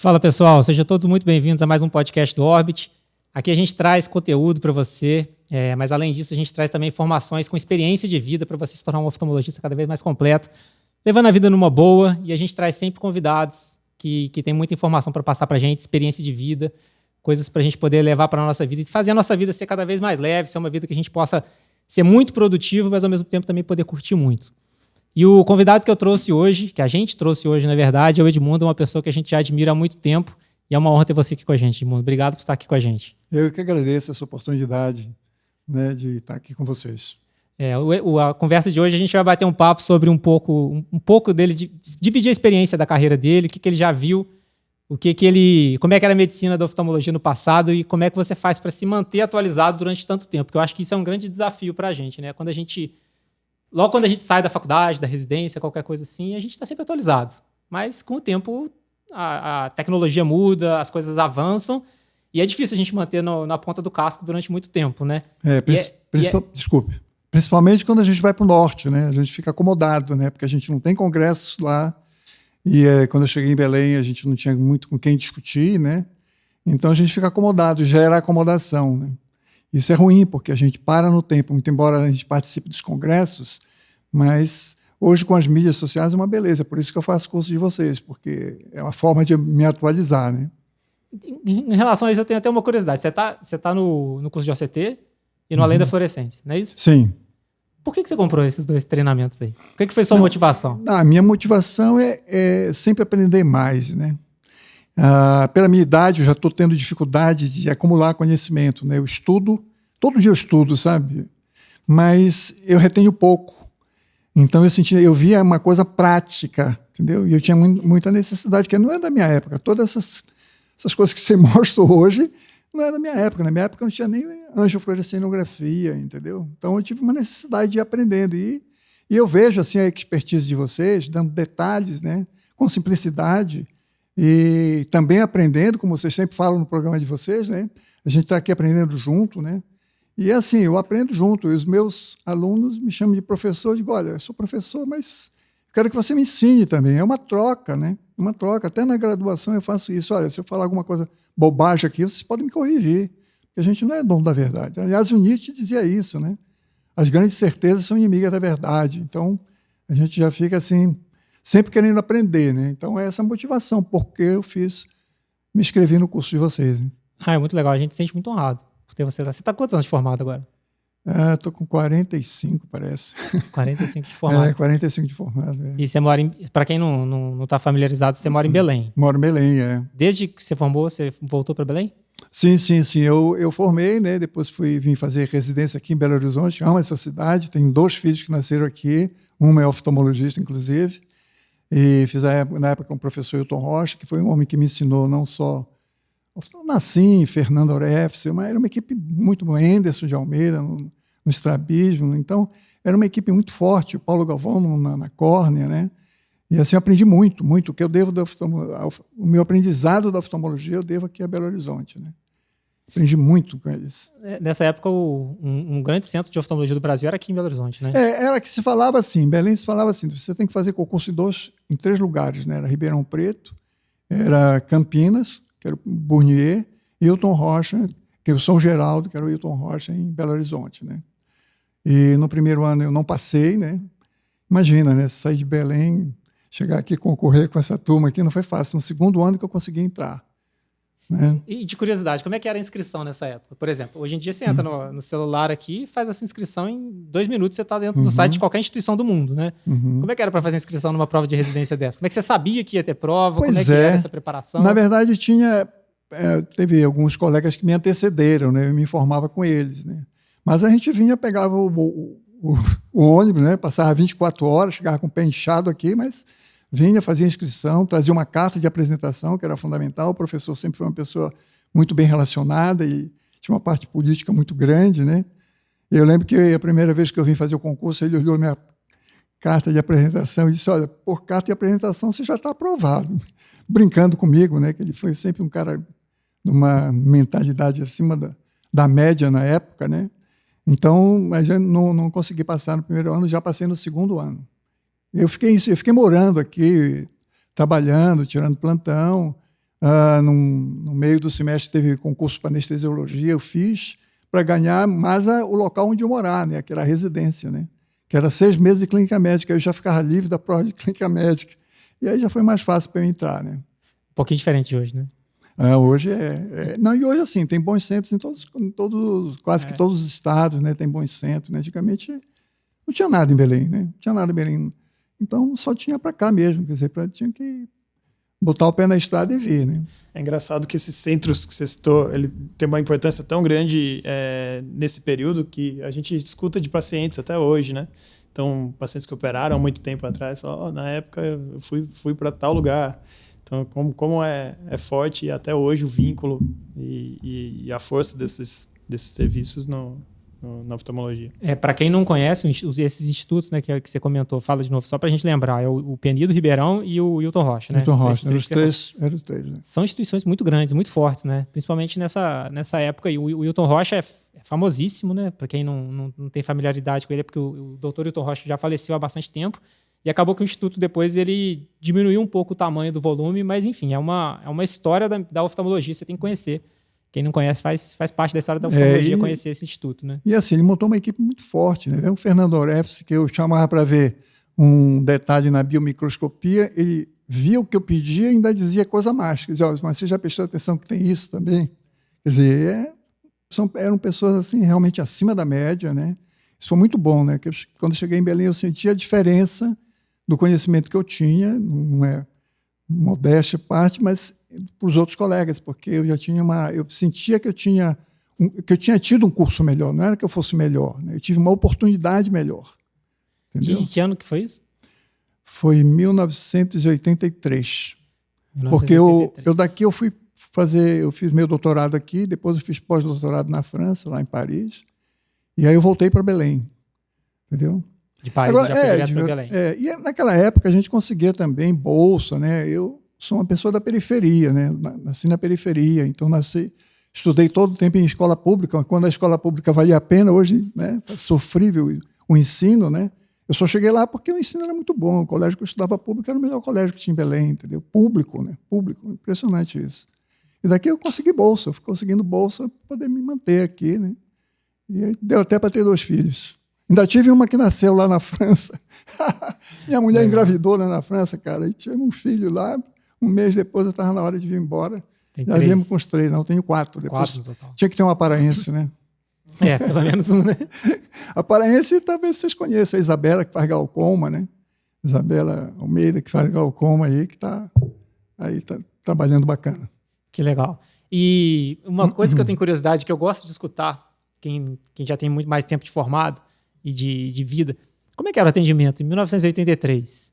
Fala pessoal, sejam todos muito bem-vindos a mais um podcast do Orbit. Aqui a gente traz conteúdo para você, mas além disso a gente traz também informações com experiência de vida para você se tornar um oftalmologista cada vez mais completo, levando a vida numa boa, e a gente traz sempre convidados que têm muita informação para passar para a gente, experiência de vida, coisas para a gente poder levar para a nossa vida e fazer a nossa vida ser cada vez mais leve, ser uma vida que a gente possa ser muito produtivo, mas ao mesmo tempo também poder curtir muito. E o convidado que eu trouxe hoje, que a gente trouxe hoje, na verdade, é o Edmundo, uma pessoa que a gente já admira há muito tempo. E é uma honra ter você aqui com a gente, Edmundo. Obrigado por estar aqui com a gente. Eu que agradeço essa oportunidade, né, de estar aqui com vocês. A conversa de hoje a gente vai bater um papo sobre um pouco dele, dividir a experiência da carreira dele, o que ele já viu, como é que era a medicina da oftalmologia no passado e como é que você faz para se manter atualizado durante tanto tempo. Porque eu acho que isso é um grande desafio para a gente, né? Logo quando a gente sai da faculdade, da residência, qualquer coisa assim, a gente está sempre atualizado. Mas com o tempo a tecnologia muda, as coisas avançam e é difícil a gente manter na ponta do casco durante muito tempo, né? Desculpe. Principalmente quando a gente vai para o norte, né? A gente fica acomodado, né? Porque a gente não tem congressos lá. E quando eu cheguei em Belém, a gente não tinha muito com quem discutir, né? Então a gente fica acomodado, gera acomodação, né? Isso é ruim, porque a gente para no tempo, muito embora a gente participe dos congressos, mas hoje com as mídias sociais é uma beleza, por isso que eu faço curso de vocês, porque é uma forma de me atualizar, né? Em relação a isso, eu tenho até uma curiosidade. Você tá no curso de OCT e no Além da Fluorescência, não é isso? Sim. Por que você comprou esses dois treinamentos aí? O que foi sua motivação? A minha motivação é sempre aprender mais, né? Pela minha idade, eu já estou tendo dificuldade de acumular conhecimento, né? Eu estudo, todo dia eu estudo, sabe? Mas eu retenho pouco. Então eu via uma coisa prática, entendeu? E eu tinha muita necessidade, que não é da minha época. Todas essas coisas que você mostra hoje não é da minha época. Na minha época não tinha nem angiofluorescenografia, entendeu? Então eu tive uma necessidade de ir aprendendo. E eu vejo assim, a expertise de vocês, dando detalhes, né? Com simplicidade. E também aprendendo, como vocês sempre falam no programa de vocês, né? A gente está aqui aprendendo junto, né? E assim, eu aprendo junto. E os meus alunos me chamam de professor. Eu digo, olha, eu sou professor, mas eu quero que você me ensine também. É uma troca, né? Uma troca. Até na graduação eu faço isso. Olha, se eu falar alguma coisa bobagem aqui, vocês podem me corrigir. Porque a gente não é dono da verdade. Aliás, o Nietzsche dizia isso, né? As grandes certezas são inimigas da verdade. Então, a gente já fica assim, sempre querendo aprender, né? Então, é essa motivação, porque eu me inscrevi no curso de vocês. Né? É muito legal, a gente se sente muito honrado por ter você lá. Você está quantos anos de formado agora? Estou com 45, parece. 45 de formado. 45 de formado. É. E você mora para quem não está familiarizado, você mora em Belém. Moro em Belém, é. Desde que você formou, você voltou para Belém? Sim. Eu formei, né? Depois vim fazer residência aqui em Belo Horizonte. Amo essa cidade. Tenho 2 filhos que nasceram aqui. Um é oftalmologista, inclusive. E fiz na época com o professor Hilton Rocha, que foi um homem que me ensinou não só Nassim, Fernando Auref, mas era uma equipe muito boa, Anderson de Almeida no estrabismo, então era uma equipe muito forte, o Paulo Galvão na córnea, né? E assim eu aprendi muito, o que eu devo o meu aprendizado da oftalmologia eu devo aqui a Belo Horizonte, né? Aprendi muito com eles. Nessa época, um grande centro de oftalmologia do Brasil era aqui em Belo Horizonte, né? Era que se falava assim, em Belém se falava assim, você tem que fazer concurso em 3 lugares, né? Era Ribeirão Preto, era Campinas, que era o Bournier, e Hilton Rocha, que é o São Geraldo, que era o Hilton Rocha em Belo Horizonte, né? E no primeiro ano eu não passei, né? Imagina, né? Sair de Belém, chegar aqui e concorrer com essa turma aqui não foi fácil. No segundo ano que eu consegui entrar. Né? E de curiosidade, como é que era a inscrição nessa época? Por exemplo, hoje em dia você entra no celular aqui e faz a sua inscrição em 2 minutos, você está dentro do site de qualquer instituição do mundo, né? Como é que era para fazer a inscrição numa prova de residência dessa? Como é que você sabia que ia ter prova? Como é que era essa preparação? Na verdade, teve alguns colegas que me antecederam, né? Eu me informava com eles, né? Mas a gente pegava o ônibus, né? Passava 24 horas, chegava com o pé inchado aqui, mas vinha, fazia inscrição, trazia uma carta de apresentação, que era fundamental. O professor sempre foi uma pessoa muito bem relacionada e tinha uma parte política muito grande, né? Eu lembro que a primeira vez que eu vim fazer o concurso, ele olhou minha carta de apresentação e disse, olha, por carta de apresentação você já está aprovado. Brincando comigo, né? Que ele foi sempre um cara de uma mentalidade acima da média na época, né? Então, mas eu não consegui passar no primeiro ano, já passei no segundo ano. Eu fiquei morando aqui, trabalhando, tirando plantão, No meio do semestre teve concurso para anestesiologia, eu fiz para ganhar mais o local onde eu morar, né? Que era a residência, né? Que era 6 meses de clínica médica, eu já ficava livre da prova de clínica médica. E aí já foi mais fácil para eu entrar, né? Um pouquinho diferente de hoje, né? Hoje Não, e hoje, assim, tem bons centros quase que todos os estados, né? Tem bons centros, né? Antigamente não tinha nada em Belém, né? Não tinha nada em Belém. Então só tinha para cá mesmo, quer dizer, tinha que botar o pé na estrada e vir, né? É engraçado que esses centros que você citou, ele tem uma importância tão grande nesse período que a gente escuta de pacientes até hoje, né? Então, pacientes que operaram há muito tempo atrás, falam, na época eu fui para tal lugar. Então, como é forte e até hoje o vínculo e a força desses serviços na oftalmologia. Para quem não conhece, esses institutos, né, que você comentou, fala de novo, só para a gente lembrar, é o Penido Ribeirão e o Hilton Rocha, né? Hilton Rocha, eram os três, né? São instituições muito grandes, muito fortes, né? Principalmente nessa época. E o Hilton Rocha é famosíssimo, né? Para quem não tem familiaridade com ele, é porque o doutor Hilton Rocha já faleceu há bastante tempo e acabou que o instituto depois ele diminuiu um pouco o tamanho do volume, mas enfim, é uma história da oftalmologia, você tem que conhecer. Quem não conhece faz parte da história da oftalmologia conhecer esse instituto, né? E assim, ele montou uma equipe muito forte, né? O Fernando Orefs, que eu chamava para ver um detalhe na biomicroscopia, ele via o que eu pedia e ainda dizia coisa mais. Quer dizer, mas você já prestou atenção que tem isso também? Quer dizer, eram pessoas assim realmente acima da média, né? Isso foi muito bom, né? Que quando eu cheguei em Belém, eu senti a diferença do conhecimento que eu tinha, não é modéstia à parte, mas para os outros colegas, porque eu sentia que eu tinha tido um curso melhor, não era que eu fosse melhor, né? Eu tive uma oportunidade melhor. Entendeu? E que ano que foi isso? Foi em 1983. Porque daqui eu fiz meu doutorado aqui, depois eu fiz pós-doutorado na França, lá em Paris, e aí eu voltei para Belém, entendeu? De Paris já foi direto para Belém. E naquela época a gente conseguia também bolsa, né? Eu sou uma pessoa da periferia, né? Nasci na periferia, então estudei todo o tempo em escola pública. Quando a escola pública valia a pena, hoje, né, tá sofrível o ensino, né? Eu só cheguei lá porque o ensino era muito bom. O colégio que eu estudava público era o melhor colégio que tinha em Belém, entendeu? Público, né? Público, impressionante isso. E daqui eu consegui bolsa, eu fui conseguindo bolsa para poder me manter aqui, né? E aí deu até para ter 2 filhos. Ainda tive uma que nasceu lá na França. Minha mulher engravidou, né, na França, cara. E tinha um filho lá. Um mês depois eu estava na hora de vir embora. Já viemos com os 3, não, eu tenho 4. Depois 4 no total. Tinha que ter uma paraense, né? Pelo menos um, né? A paraense, talvez vocês conheçam, a Isabela, que faz glaucoma, né? Isabela Almeida, que faz glaucoma aí, que está aí trabalhando bacana. Que legal. E uma coisa que eu tenho curiosidade, que eu gosto de escutar, quem já tem muito mais tempo de formado e de vida, como é que era o atendimento em 1983?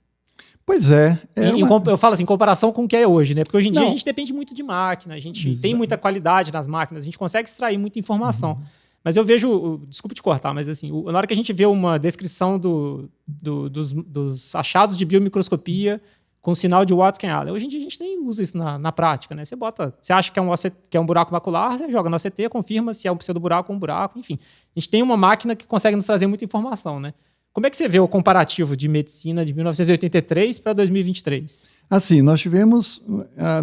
Pois é. Eu falo assim, em comparação com o que é hoje, né? Porque hoje em dia a gente depende muito de máquina, a gente tem muita qualidade nas máquinas, a gente consegue extrair muita informação. Mas eu vejo, desculpa te cortar, mas assim, na hora que a gente vê uma descrição dos achados de biomicroscopia com sinal de Watson-Allen, hoje em dia a gente nem usa isso na prática, né? Você acha que é um buraco macular, você joga no OCT, confirma se é um pseudoburaco ou um buraco, enfim. A gente tem uma máquina que consegue nos trazer muita informação, né? Como é que você vê o comparativo de medicina de 1983 para 2023? Assim, nós tivemos,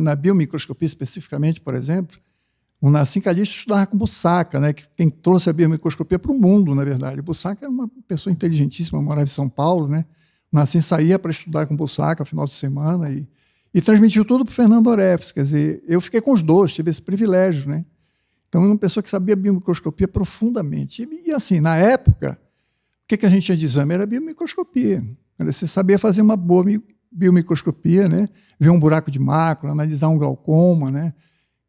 na biomicroscopia especificamente, por exemplo, o Nassim Calixto estudava com Bussaca, né, quem trouxe a biomicroscopia para o mundo, na verdade. Bussaca é uma pessoa inteligentíssima, morava em São Paulo, né? O Nassim saía para estudar com Bussaca no final de semana e transmitiu tudo para o Fernando Orefs. Quer dizer, eu fiquei com os 2, tive esse privilégio, né? Então, uma pessoa que sabia biomicroscopia profundamente. E assim, na época, o que a gente tinha de exame? Era biomicroscopia. Você sabia fazer uma boa biomicroscopia, né? Ver um buraco de mácula, analisar um glaucoma, né?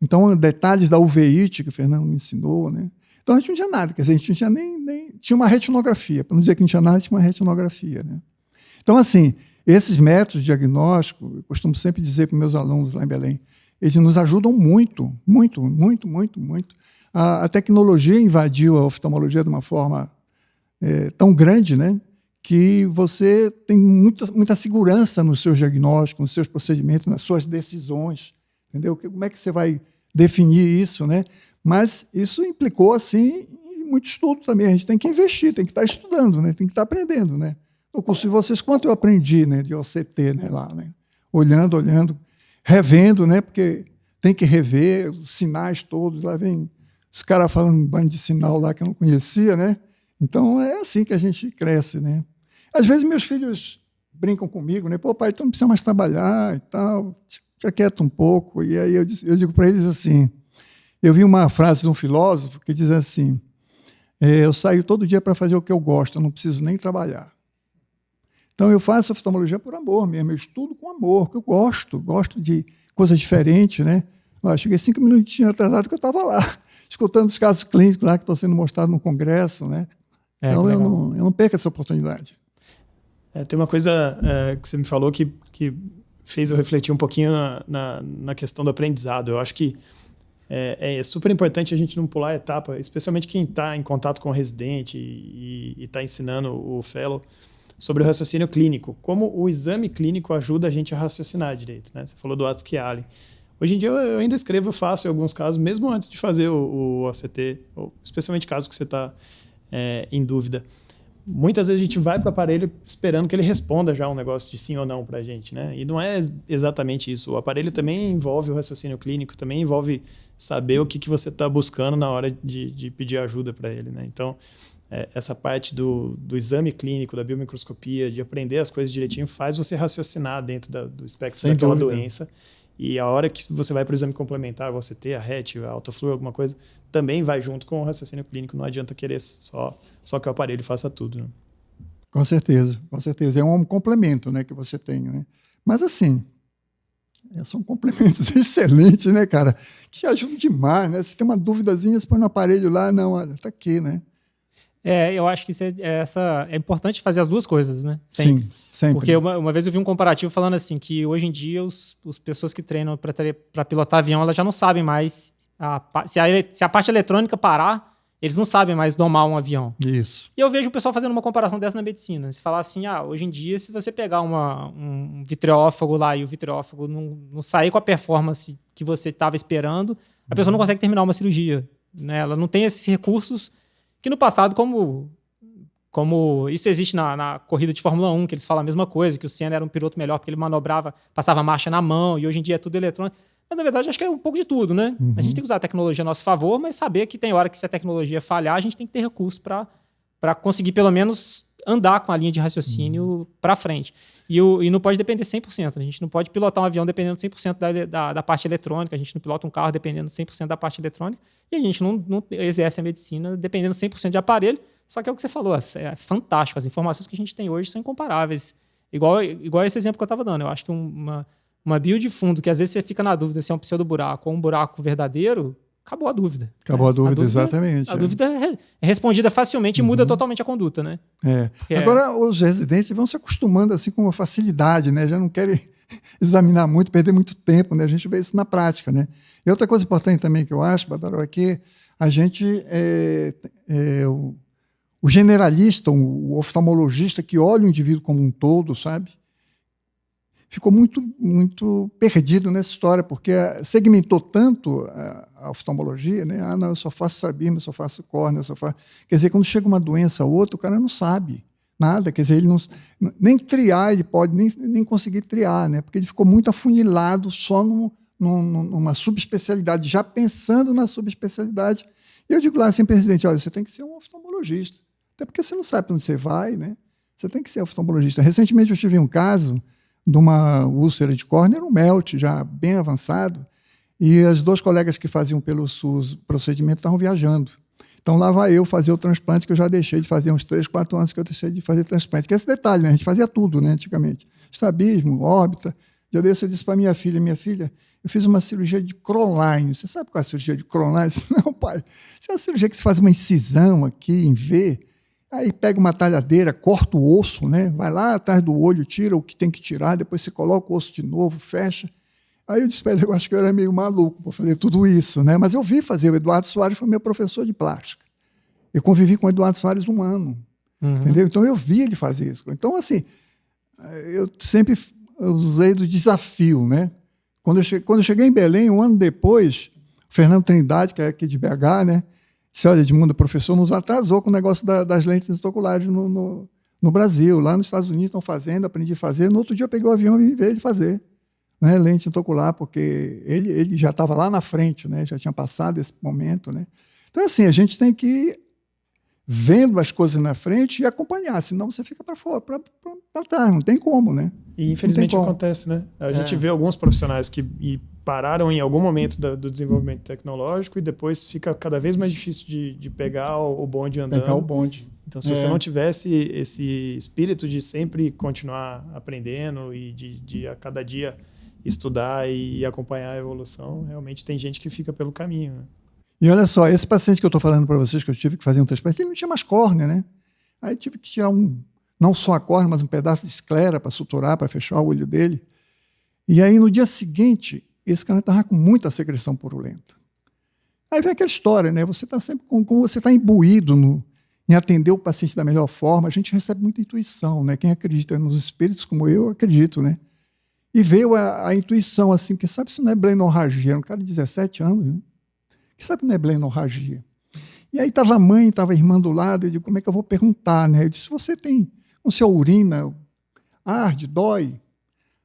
Então, detalhes da uveíte que o Fernando me ensinou, né? Então, a gente não tinha nada, quer dizer, a gente não tinha nem tinha uma retinografia, para não dizer que não tinha nada, tinha uma retinografia, né? Então, assim, esses métodos de diagnóstico, eu costumo sempre dizer para os meus alunos lá em Belém, eles nos ajudam muito, muito, muito, muito, muito. A tecnologia invadiu a oftalmologia de uma forma tão grande, né, que você tem muita segurança nos seus diagnósticos, nos seus procedimentos, nas suas decisões, entendeu? Como é que você vai definir isso, né? Mas isso implicou, assim, muito estudo também. A gente tem que investir, tem que estar estudando, né? Tem que estar aprendendo, né? No curso de vocês, quanto eu aprendi, né, de OCT, né, lá, né? Olhando, revendo, né? Porque tem que rever os sinais todos. Lá vem os caras falando um bando de sinal lá que eu não conhecia, né? Então, é assim que a gente cresce, né? Às vezes, meus filhos brincam comigo, né? Pô, pai, tu não precisa mais trabalhar e tal, te aquieta um pouco. E aí eu digo para eles assim, eu vi uma frase de um filósofo que diz assim, eu saio todo dia para fazer o que eu gosto, eu não preciso nem trabalhar. Então, eu faço oftalmologia por amor mesmo, eu estudo com amor, porque eu gosto de coisas diferentes, né? Eu cheguei 5 minutinhos atrasado que eu estava lá, escutando os casos clínicos lá que estão sendo mostrados no congresso, né? Então, eu não perco essa oportunidade. Tem uma coisa que você me falou que fez eu refletir um pouquinho na questão do aprendizado. Eu acho que é super importante a gente não pular a etapa, especialmente quem está em contato com o residente e está ensinando o fellow sobre o raciocínio clínico. Como o exame clínico ajuda a gente a raciocinar direito, né? Você falou do Atschiali. Hoje em dia eu ainda escrevo, eu faço em alguns casos, mesmo antes de fazer o ACT, especialmente casos que você está em dúvida. Muitas vezes a gente vai para o aparelho esperando que ele responda já um negócio de sim ou não para a gente, né? E não é exatamente isso. O aparelho também envolve o raciocínio clínico, também envolve saber o que você está buscando na hora de pedir ajuda para ele, né? Então, essa parte do exame clínico, da biomicroscopia, de aprender as coisas direitinho, faz você raciocinar dentro do espectro daquela doença. E a hora que você vai para o exame complementar, você ter a RET, a autofluo, alguma coisa, também vai junto com o raciocínio clínico. Não adianta querer só que o aparelho faça tudo, né? Com certeza, com certeza. É um complemento, né, que você tem, né? Mas assim, são complementos excelentes, né, cara? Que ajudam demais, né? Se tem uma duvidazinha, você põe no aparelho lá, não, tá aqui, né? Eu acho que é importante fazer as duas coisas, né? Sim, sempre. Porque uma vez eu vi um comparativo falando assim, que hoje em dia as pessoas que treinam para pilotar avião, elas já não sabem mais, se a parte eletrônica parar, eles não sabem mais domar um avião. Isso. E eu vejo o pessoal fazendo uma comparação dessa na medicina. Se falar assim, hoje em dia, se você pegar um vitreófago lá e o vitreófago não sair com a performance que você estava esperando, a pessoa não consegue terminar uma cirurgia, né? Ela não tem esses recursos que no passado, como isso existe na corrida de Fórmula 1, que eles falam a mesma coisa, que o Senna era um piloto melhor porque ele manobrava, passava a marcha na mão, e hoje em dia é tudo eletrônico. Mas, na verdade, acho que é um pouco de tudo, né? A gente tem que usar a tecnologia a nosso favor, mas saber que tem hora que se a tecnologia falhar, a gente tem que ter recurso para conseguir, pelo menos, andar com a linha de raciocínio para frente. E não pode depender 100%. A gente não pode pilotar um avião dependendo 100% da parte eletrônica, a gente não pilota um carro dependendo 100% da parte eletrônica, e a gente não exerce a medicina dependendo 100% de aparelho. Só que é o que você falou, é fantástico. As informações que a gente tem hoje são incomparáveis. Igual esse exemplo que eu estava dando. Eu acho que uma bio de fundo, que às vezes você fica na dúvida se é um pseudoburaco ou um buraco verdadeiro, acabou a dúvida. Acabou a dúvida, exatamente. A dúvida é respondida facilmente e muda totalmente a conduta, né? Agora, os residentes vão se acostumando assim com uma facilidade, né? Já não querem examinar muito, perder muito tempo, né? A gente vê isso na prática, né? E outra coisa importante também que eu acho, Badaró, é que a gente, o generalista, o oftalmologista que olha o indivíduo como um todo, sabe? Ficou muito, muito perdido nessa história, porque segmentou tanto a oftalmologia, né? Não, eu só faço estrabismo, eu só faço córnea, eu só faço... Quer dizer, quando chega uma doença ou outra, o cara não sabe nada, quer dizer, ele não, nem triar, ele pode nem conseguir triar, né? Porque ele ficou muito afunilado só numa subespecialidade, já pensando na subespecialidade. E eu digo lá sempre, presidente, olha, você tem que ser um oftalmologista, até porque você não sabe para onde você vai, né? Você tem que ser oftalmologista. Recentemente eu tive um caso de uma úlcera de córnea, era um MELT já bem avançado, e as duas colegas que faziam pelo SUS o procedimento estavam viajando. Então lá vai eu fazer o transplante, que eu já deixei de fazer uns 3, 4 anos que eu deixei de fazer transplante. Que é esse detalhe, né? A gente fazia tudo, né, antigamente. Estrabismo, órbita. Eu disse para minha filha, eu fiz uma cirurgia de Crowline. Você sabe qual é a cirurgia de Crowline? Não, pai. Isso é uma cirurgia que se faz uma incisão aqui em V, aí pega uma talhadeira, corta o osso, né? Vai lá atrás do olho, tira o que tem que tirar, depois você coloca o osso de novo, fecha. Aí eu disse para ele, eu acho que eu era meio maluco para fazer tudo isso, né? Mas eu vi fazer. O Eduardo Soares foi meu professor de plástica. Eu convivi com o Eduardo Soares 1 ano, entendeu? Então eu vi ele fazer isso. Então, assim, eu sempre usei do desafio, né? Quando eu cheguei em Belém, 1 ano depois, o Fernando Trindade, que é aqui de BH, né? Disse, olha, Edmundo, o professor nos atrasou com o negócio das lentes intraoculares no Brasil. Lá nos Estados Unidos estão fazendo, aprendi a fazer. No outro dia eu peguei o avião e vi ele fazer. né, lente intraocular, porque ele já estava lá na frente, né, já tinha passado esse momento, né. Então, assim, a gente tem que ir vendo as coisas na frente e acompanhar, senão você fica para fora, para trás, não tem como, né. E infelizmente acontece, né? A gente vê alguns profissionais que pararam em algum momento do desenvolvimento tecnológico e depois fica cada vez mais difícil de pegar o bonde andando. Pegar o bonde. Então, se você não tivesse esse espírito de sempre continuar aprendendo e de a cada dia estudar e acompanhar a evolução, realmente tem gente que fica pelo caminho, né? E olha só, esse paciente que eu estou falando para vocês, que eu tive que fazer um transplante, ele não tinha mais córnea, né? Aí tive que tirar não só a córnea, mas um pedaço de esclera para suturar, para fechar o olho dele. E aí, no dia seguinte, esse cara estava com muita secreção purulenta. Aí vem aquela história, né? Você está sempre como você está imbuído em atender o paciente da melhor forma, a gente recebe muita intuição, né? Quem acredita nos espíritos, como eu acredito, né? E veio a intuição, assim, que sabe se não é blenorragia, um cara de 17 anos, né? Que sabe se não é blenorragia. E aí estava a mãe, estava a irmã do lado, eu digo, como é que eu vou perguntar, né? Eu disse, você tem, o seu urina, arde, dói?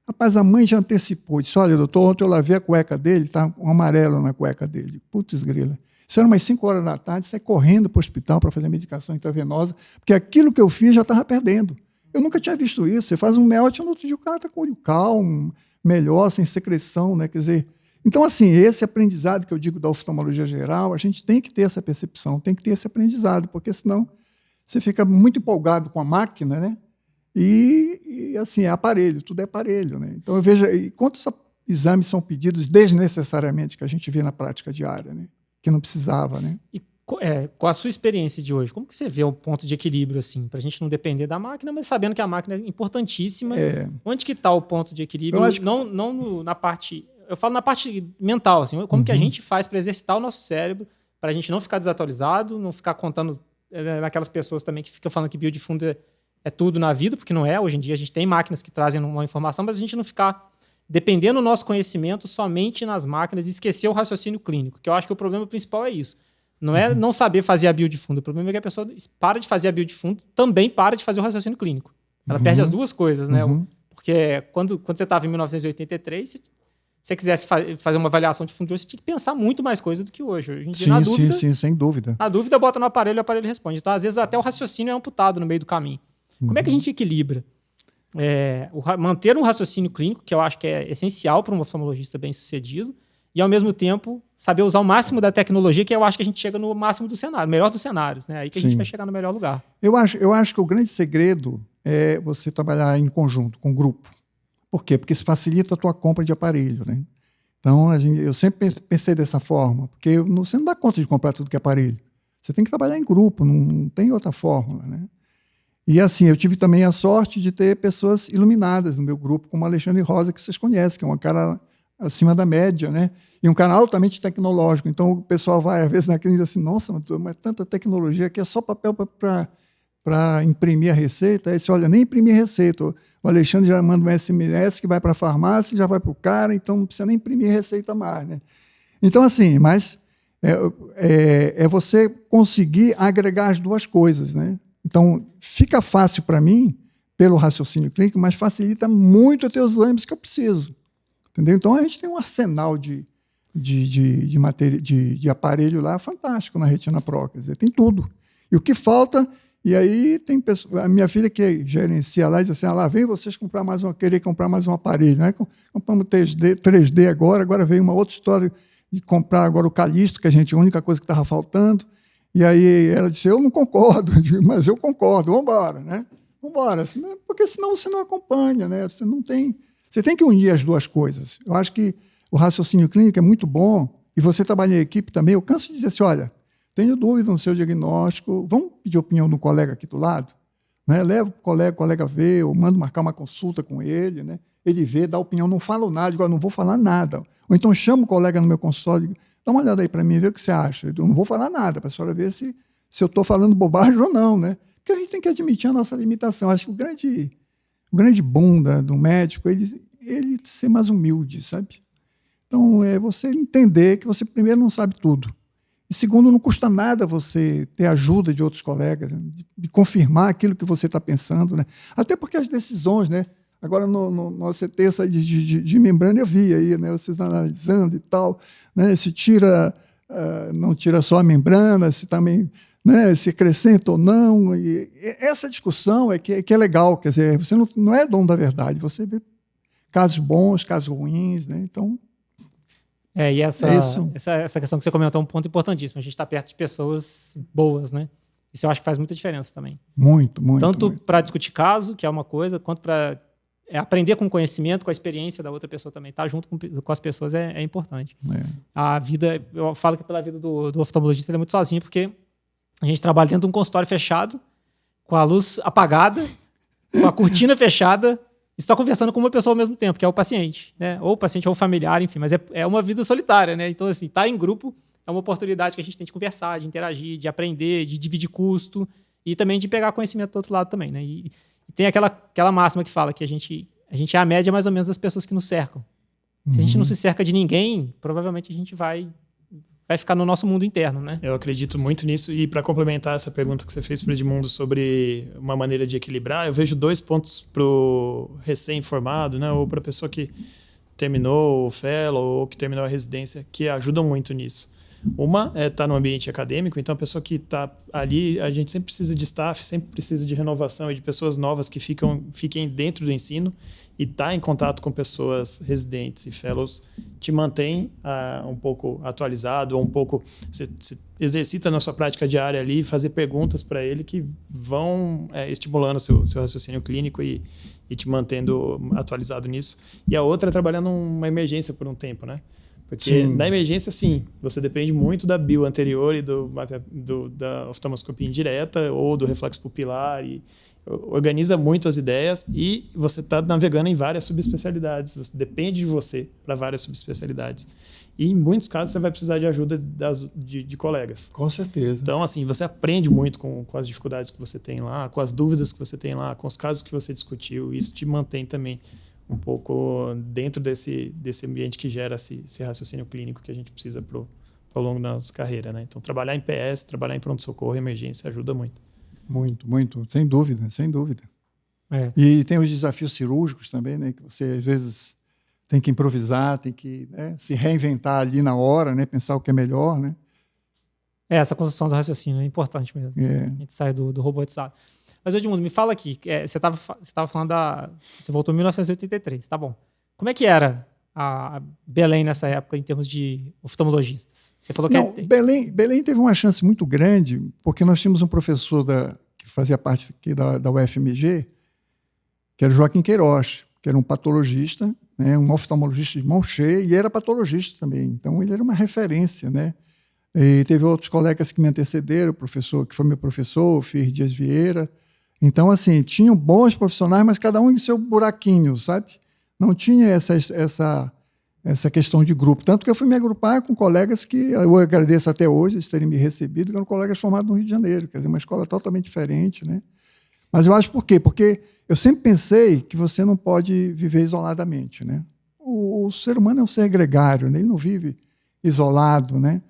Rapaz, a mãe já antecipou, disse, olha, doutor, ontem eu lavei a cueca dele, está um amarelo na cueca dele. Putz, grila. Isso era umas 5 horas da tarde, sai correndo para o hospital para fazer medicação intravenosa, porque aquilo que eu fiz já estava perdendo. Eu nunca tinha visto isso. Você faz um melt, no outro dia o cara está com o olho calmo, melhor, sem secreção, né? Quer dizer, então, assim, esse aprendizado que eu digo da oftalmologia geral, a gente tem que ter essa percepção, tem que ter esse aprendizado, porque senão você fica muito empolgado com a máquina, né? E assim, é aparelho, tudo é aparelho, né? Então, eu vejo, e quantos exames são pedidos desnecessariamente que a gente vê na prática diária, né? Que não precisava, né? E com a sua experiência de hoje, como que você vê o ponto de equilíbrio, assim, para a gente não depender da máquina, mas sabendo que a máquina é importantíssima, onde que está o ponto de equilíbrio? Não na parte... Eu falo na parte mental, assim, como que a gente faz para exercitar o nosso cérebro, para a gente não ficar desatualizado, não ficar contando naquelas pessoas também que ficam falando que biodefundo é tudo na vida, porque não é. Hoje em dia a gente tem máquinas que trazem uma informação, mas a gente não ficar dependendo do nosso conhecimento somente nas máquinas e esquecer o raciocínio clínico, que eu acho que o problema principal é isso. Não é não saber fazer a biodefundo, o problema é que a pessoa para de fazer a biodefundo, também para de fazer o raciocínio clínico. Ela perde as duas coisas, né? Porque quando você estava em 1983, se você quisesse fazer uma avaliação de fundo de hoje, você tinha que pensar muito mais coisa do que hoje. Hoje em dia, na dúvida... Sim, sem dúvida. Na dúvida, bota no aparelho e o aparelho responde. Então, às vezes, até o raciocínio é amputado no meio do caminho. Como é que a gente equilibra? Manter um raciocínio clínico, que eu acho que é essencial para um oftalmologista bem-sucedido, e, ao mesmo tempo, saber usar o máximo da tecnologia, que eu acho que a gente chega no máximo do cenário, melhor dos cenários. Né? Aí que a gente vai chegar no melhor lugar. Eu acho que o grande segredo é você trabalhar em conjunto, com grupo. Por quê? Porque isso facilita a tua compra de aparelho, né? Então, eu sempre pensei dessa forma, porque você não dá conta de comprar tudo que é aparelho. Você tem que trabalhar em grupo, não tem outra fórmula, né? E assim, eu tive também a sorte de ter pessoas iluminadas no meu grupo, como o Alexandre Rosa, que vocês conhecem, que é um cara acima da média, né? E um cara altamente tecnológico. Então, o pessoal vai, às vezes, naquele e diz assim, nossa, mas tanta tecnologia aqui, é só papel para imprimir a receita. Aí você olha, nem imprimir receita. O Alexandre já manda um SMS que vai para a farmácia, já vai para o cara, então não precisa nem imprimir receita mais, né? Então, assim, mas é você conseguir agregar as duas coisas, né? Então, fica fácil para mim, pelo raciocínio clínico, mas facilita muito ter os exames que eu preciso. Entendeu? Então, a gente tem um arsenal de aparelho lá fantástico na retina prótese. Tem tudo. E o que falta... E aí tem pessoa, a minha filha que gerencia lá diz assim, lá vem vocês querer comprar mais um aparelho, né? Compramos 3D agora veio uma outra história de comprar agora o Calixto, que a única coisa que estava faltando. E aí ela disse, eu não concordo, eu digo, mas eu concordo, vamos embora, né? Vamos embora, porque senão você não acompanha, né? Você tem que unir as duas coisas. Eu acho que o raciocínio clínico é muito bom, e você trabalha em equipe também, eu canso de dizer assim, olha, tenho dúvida no seu diagnóstico, vamos pedir a opinião do colega aqui do lado? Né? Leva o colega vê, ou mando marcar uma consulta com ele, né? Ele vê, dá opinião, não falo nada, digo, não vou falar nada. Ou então chamo o colega no meu consultório, dá uma olhada aí para mim, vê o que você acha. Eu não vou falar nada, para a senhora ver se eu estou falando bobagem ou não, né? Porque a gente tem que admitir a nossa limitação. Acho que o grande bom do médico é ele ser mais humilde, sabe? Então, é você entender que você, primeiro, não sabe tudo. E, segundo, não custa nada você ter ajuda de outros colegas, né? De confirmar aquilo que você está pensando, né? Até porque as decisões, né? Agora, no OCT, essa de membrana eu vi aí, né? Vocês analisando e tal, né? Se tira, não tira só a membrana, se também, né? Se acrescenta ou não. E essa discussão é que é legal, quer dizer, você não é dono da verdade, você vê casos bons, casos ruins, né? Então, e essa questão que você comentou é um ponto importantíssimo. A gente está perto de pessoas boas, né? Isso eu acho que faz muita diferença também. Muito. Tanto para discutir caso, que é uma coisa, quanto para aprender com o conhecimento, com a experiência da outra pessoa também. Estar junto com as pessoas é importante. A vida, eu falo que pela vida do oftalmologista ele é muito sozinho, porque a gente trabalha dentro de um consultório fechado, com a luz apagada, com a cortina fechada, e só conversando com uma pessoa ao mesmo tempo, que é o paciente, né? Ou o paciente ou o familiar, enfim. Mas é uma vida solitária, né? Então, assim, estar em grupo é uma oportunidade que a gente tem de conversar, de interagir, de aprender, de dividir custo e também de pegar conhecimento do outro lado também, né? E tem aquela máxima que fala que a gente é a média mais ou menos das pessoas que nos cercam. Se a gente não se cerca de ninguém, provavelmente a gente vai ficar no nosso mundo interno, né? Eu acredito muito nisso. E para complementar essa pergunta que você fez para o Edmundo sobre uma maneira de equilibrar, eu vejo 2 pontos para o recém-formado, né? Ou para a pessoa que terminou o fellow ou que terminou a residência, que ajudam muito nisso. Uma é estar no ambiente acadêmico, então a pessoa que está ali, a gente sempre precisa de staff, sempre precisa de renovação e de pessoas novas que fiquem dentro do ensino, e estar em contato com pessoas residentes e fellows te mantém um pouco atualizado, ou um pouco, você exercita na sua prática diária ali, fazer perguntas para ele que vão estimulando o seu raciocínio clínico e te mantendo atualizado nisso. E a outra é trabalhar numa emergência por um tempo, né? Porque na emergência, sim, você depende muito da bio anterior e da oftalmoscopia indireta ou do reflexo pupilar, e organiza muito as ideias, e você está navegando em várias subespecialidades. Você depende de você para várias subespecialidades. E em muitos casos você vai precisar de ajuda de colegas. Com certeza. Então, assim, você aprende muito com as dificuldades que você tem lá, com as dúvidas que você tem lá, com os casos que você discutiu. Isso te mantém também um pouco dentro desse ambiente que gera esse raciocínio clínico que a gente precisa ao longo da nossa carreira, né? Então, trabalhar em PS, trabalhar em pronto-socorro e emergência ajuda muito. Muito, sem dúvida. E tem os desafios cirúrgicos também, né? Que você, às vezes, tem que improvisar, tem que, né, se reinventar ali na hora, né? Pensar o que é melhor, né? Essa construção do raciocínio é importante mesmo. A gente sai do robotizado. Mas, Edmundo, me fala aqui, você estava falando você voltou em 1983, tá bom. Como é que era a Belém nessa época em termos de oftalmologistas? Você falou que Belém teve uma chance muito grande, porque nós tínhamos um professor que fazia parte aqui da UFMG, que era o Joaquim Queiroz, que era um patologista, né, um oftalmologista de mão cheia, e era patologista também. Então, ele era uma referência, né? E teve outros colegas que me antecederam, o professor, que foi meu professor, o Fir Dias Vieira. Então, assim, tinham bons profissionais, mas cada um em seu buraquinho, sabe? Não tinha essa questão de grupo. Tanto que eu fui me agrupar com colegas que eu agradeço até hoje eles terem me recebido, que eram colegas formados no Rio de Janeiro, quer dizer, uma escola totalmente diferente, né? Mas eu acho por quê? Porque eu sempre pensei que você não pode viver isoladamente, né? O ser humano é um ser gregário, né? Ele não vive isolado, né?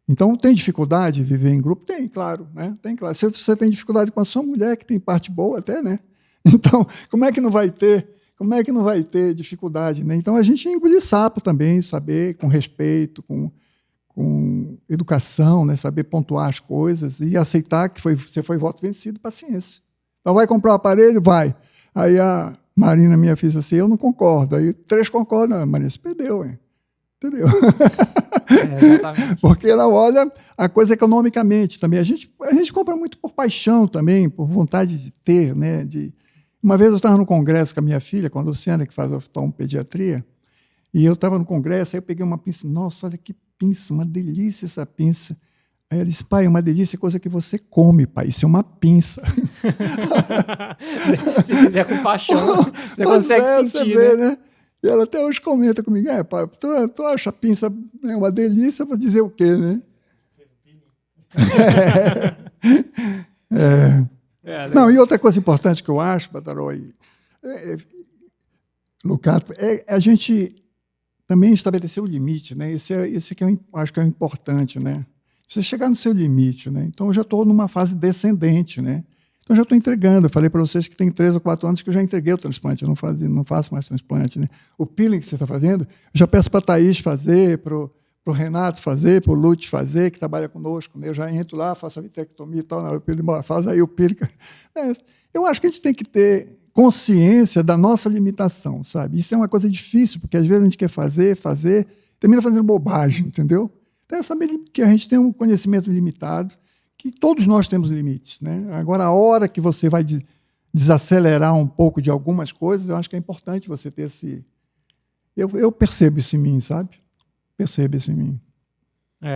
Então, tem dificuldade de viver em grupo? Tem, claro, né? Tem, claro. Se você tem dificuldade com a sua mulher, que tem parte boa até, né? Então, como é que não vai ter dificuldade, né? Então, a gente engolir sapo também, saber com respeito, com educação, né? Saber pontuar as coisas e aceitar que você foi voto vencido, paciência. Então, vai comprar o aparelho? Vai. Aí a Marina, minha filha, assim, eu não concordo. Aí 3 concordam. A Marina se perdeu, hein? Entendeu? Exatamente. Porque ela olha a coisa economicamente também. A gente compra muito por paixão também, por vontade de ter, né? Uma vez eu estava no congresso com a minha filha, com a Luciana, que faz oftalmopediatria, e eu estava no congresso, aí eu peguei uma pinça, nossa, olha que pinça, uma delícia essa pinça. Aí ela disse, pai, uma delícia é coisa que você come, pai, isso é uma pinça. Se fizer com paixão, você consegue sentir, você vê, né? E ela até hoje comenta comigo, pai, tu acha a pinça uma delícia para dizer o quê, né? Não, e outra coisa importante que eu acho, Badaró e Lucato, a gente também estabelecer o limite, né? Esse que eu acho que é importante, né? Você chegar no seu limite, né? Então, eu já estou numa fase descendente, né? Então, já estou entregando. Eu falei para vocês que tem 3 ou 4 anos que eu já entreguei o transplante. Eu não faço mais transplante. Né? O peeling que você está fazendo, eu já peço para a Thaís fazer, para o Renato fazer, para o Lute fazer, que trabalha conosco. Né? Eu já entro lá, faço a vitrectomia e tal. Não, faz aí o peeling. Eu acho que a gente tem que ter consciência da nossa limitação, sabe? Isso é uma coisa difícil, porque às vezes a gente quer fazer, termina fazendo bobagem, entendeu? Então, é saber que a gente tem um conhecimento limitado, que todos nós temos limites, né? Agora, a hora que você vai desacelerar um pouco de algumas coisas, eu acho que é importante você ter esse... Eu percebo isso em mim, sabe? Percebo isso em mim.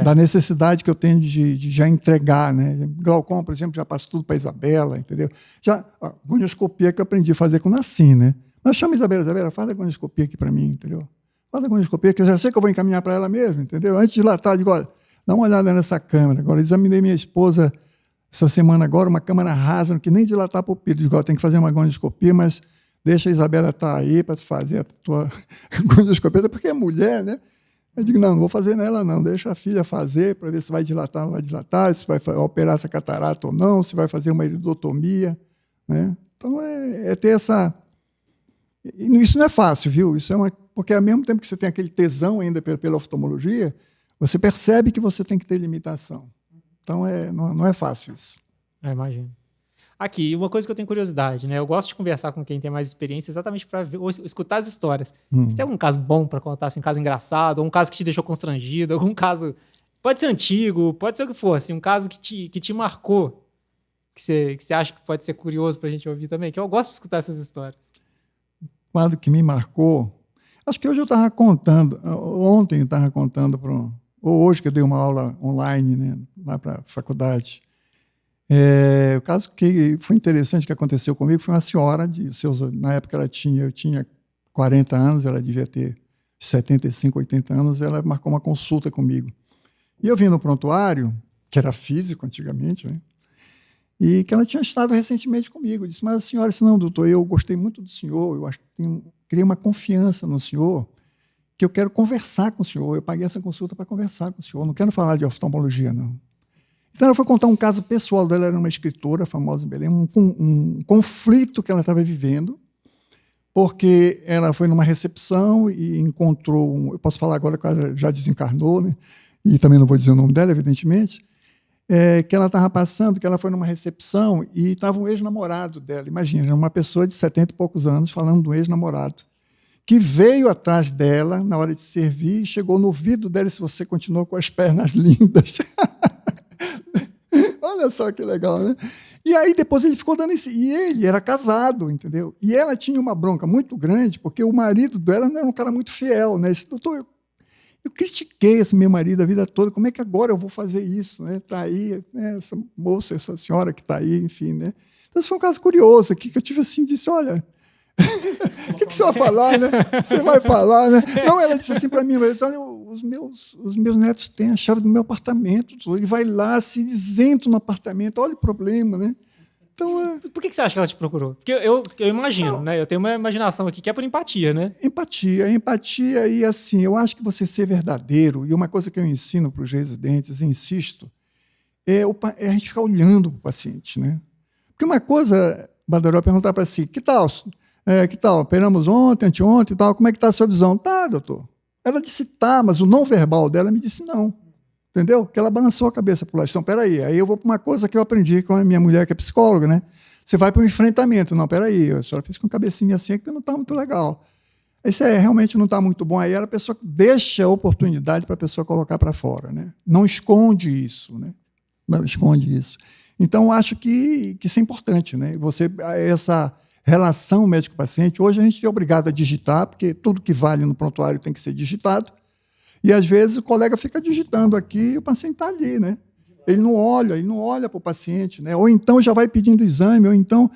Da necessidade que eu tenho de já entregar, né? Glaucoma, por exemplo, já passo tudo para a Isabela, entendeu? Já, a gonioscopia que eu aprendi a fazer quando nasci, né? Mas chama Isabela, faz a gonioscopia aqui para mim, entendeu? Faz a gonioscopia, que eu já sei que eu vou encaminhar para ela mesmo, entendeu? Antes de dilatar, digo, olha, dá uma olhada nessa câmera. Agora, examinei minha esposa essa semana agora, uma câmera rasa, que nem dilatar para o pito. Digo, tem que fazer uma gonioscopia, mas deixa a Isabela estar aí para fazer a tua gonioscopia, porque é mulher, né? Eu digo, não vou fazer nela não, deixa a filha fazer para ver se vai dilatar ou não vai dilatar, se vai operar essa catarata ou não, se vai fazer uma iridotomia, né? Então, é ter essa... E isso não é fácil, viu? Isso porque ao mesmo tempo que você tem aquele tesão ainda pela oftalmologia, você percebe que você tem que ter limitação. Então, não é fácil isso. Imagino. Aqui, uma coisa que eu tenho curiosidade, né? Eu gosto de conversar com quem tem mais experiência exatamente para escutar as histórias. Você tem algum caso bom para contar, assim, um caso engraçado, ou um caso que te deixou constrangido, algum caso... Pode ser antigo, pode ser o que for, assim, um caso que te marcou, que você acha que pode ser curioso para a gente ouvir também, que eu gosto de escutar essas histórias. Um quadro que me marcou... Acho que hoje eu estava contando, ontem eu estava contando, ou hoje que eu dei uma aula online, né, lá para a faculdade. O caso que foi interessante que aconteceu comigo foi uma senhora, na época eu tinha 40 anos, ela devia ter 75, 80 anos, ela marcou uma consulta comigo. E eu vim no prontuário, que era físico antigamente, né, e que ela tinha estado recentemente comigo. Eu disse, mas a senhora disse, não, doutor, eu gostei muito do senhor, eu acho que criei uma confiança no senhor, que eu quero conversar com o senhor, eu paguei essa consulta para conversar com o senhor, não quero falar de oftalmologia, não. Então, ela foi contar um caso pessoal dela, era uma escritora famosa em Belém, um conflito que ela estava vivendo, porque ela foi numa recepção e encontrou, eu posso falar agora que ela já desencarnou, né? E também não vou dizer o nome dela, evidentemente, que ela estava passando, que ela foi numa recepção e estava um ex-namorado dela, imagina, uma pessoa de 70 e poucos anos falando do ex-namorado, que veio atrás dela na hora de servir, chegou no ouvido dela e disse, você continuou com as pernas lindas. Olha só que legal, né? E aí depois ele ficou dando isso. E ele era casado, entendeu? E ela tinha uma bronca muito grande, porque o marido dela não era um cara muito fiel, né? Esse doutor, eu critiquei esse meu marido a vida toda, como é que agora eu vou fazer isso, né? Tá aí, né? Essa moça, essa senhora que está aí, enfim, né? Então, esse foi um caso curioso aqui, que eu tive assim, disse, olha... O que você vai falar, né? Você vai falar, né? Não, ela disse assim para mim, mas olha, os meus netos têm a chave do meu apartamento, ele vai lá, se isento no apartamento, olha o problema, né? Então, Por que você acha que ela te procurou? Porque eu imagino, né? Eu tenho uma imaginação aqui que é por empatia, né? Empatia e assim, eu acho que você ser verdadeiro, e uma coisa que eu ensino para os residentes, insisto, é a gente ficar olhando para o paciente, né? Porque uma coisa, Badaró, perguntar para si, que tal? Que tal? Operamos ontem, anteontem e tal, como é que está a sua visão? Tá, doutor. Ela disse tá, mas o não verbal dela me disse não. Entendeu? Que ela balançou a cabeça para o lado. Então, peraí, aí eu vou para uma coisa que eu aprendi com a minha mulher, que é psicóloga, né? Você vai para um enfrentamento. Não, peraí, a senhora fez com cabecinha assim, que não está muito legal. Isso realmente não está muito bom. Aí a pessoa deixa a oportunidade para a pessoa colocar para fora, né? Não esconde isso, né? Não esconde isso. Então, acho que isso é importante, né? Essa relação médico-paciente, hoje a gente é obrigado a digitar, porque tudo que vale no prontuário tem que ser digitado, e às vezes o colega fica digitando aqui e o paciente está ali, né? Ele não olha para o paciente, né? Ou então já vai pedindo exame, ou então,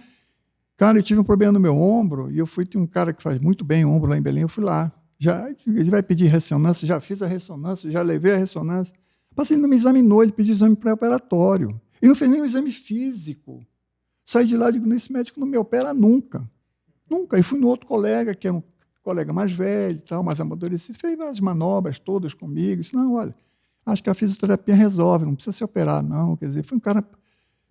cara, eu tive um problema no meu ombro, e tem um cara que faz muito bem o ombro lá em Belém, eu fui lá, ele vai pedir ressonância, já fiz a ressonância, já levei a ressonância, o paciente não me examinou, ele pediu exame pré-operatório, ele não fez nenhum exame físico. Saí de lá e digo, esse médico não me opera nunca. Nunca. E fui no outro colega, que é um colega mais velho, tal, mais amadurecido, fez várias manobras todas comigo. Disse, não, olha, acho que a fisioterapia resolve, não precisa se operar, não. Quer dizer, foi um cara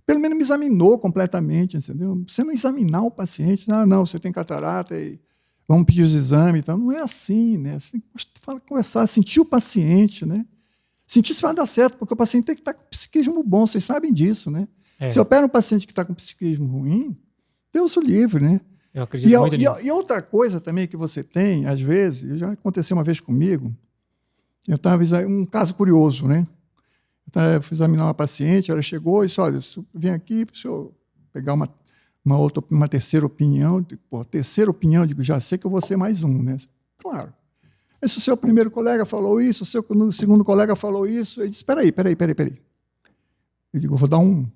pelo menos me examinou completamente, entendeu? Você não examinar o paciente, não, você tem catarata e vamos pedir os exames, então não é assim, né? Você fala, conversar, sentir o paciente, né? Sentir se vai dar certo, porque o paciente tem que estar com psiquismo bom, vocês sabem disso, né? Se opera um paciente que está com psiquismo ruim, Deus o livre, né? Eu acredito muito nisso. E outra coisa também que você tem, às vezes, já aconteceu uma vez comigo, eu estava um caso curioso, né? Eu fui examinar uma paciente, ela chegou e disse, olha, vem aqui para o senhor pegar uma terceira opinião. Terceira opinião, digo, já sei que eu vou ser mais um, né? Claro. Se o seu primeiro colega falou isso, o seu segundo colega falou isso, eu disse, espera aí. Eu digo, vou dar um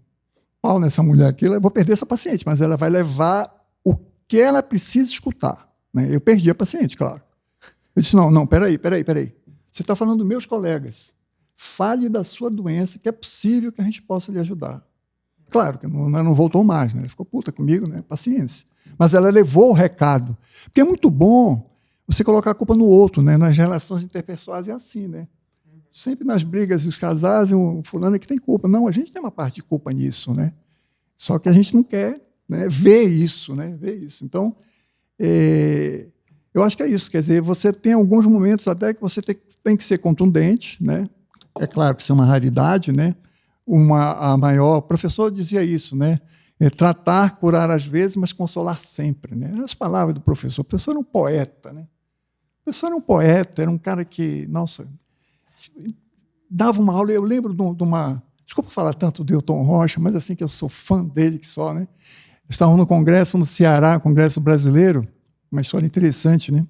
pau nessa mulher aqui, eu vou perder essa paciente, mas ela vai levar o que ela precisa escutar, né? Eu perdi a paciente, claro. Eu disse, não, peraí. Você está falando dos meus colegas. Fale da sua doença, que é possível que a gente possa lhe ajudar. Claro que não voltou mais, né? Ela ficou puta comigo, né? Paciência. Mas ela levou o recado. Porque é muito bom você colocar a culpa no outro, né? Nas relações interpessoais é assim, né? Sempre nas brigas dos casais, o fulano é que tem culpa. Não, a gente tem uma parte de culpa nisso, né? Só que a gente não quer, né, ver isso, né? Então, eu acho que é isso. Quer dizer, você tem alguns momentos até que você tem que ser contundente, né? É claro que isso é uma raridade, né? O professor dizia isso, né? Tratar, curar às vezes, mas consolar sempre, né? As palavras do professor. O professor era um poeta, né? O professor era um poeta, era um cara que, nossa, dava uma aula. Eu lembro de uma... Desculpa falar tanto do Hilton Rocha, mas assim que eu sou fã dele que só, né? Estavam no congresso no Ceará, Congresso Brasileiro, uma história interessante, né?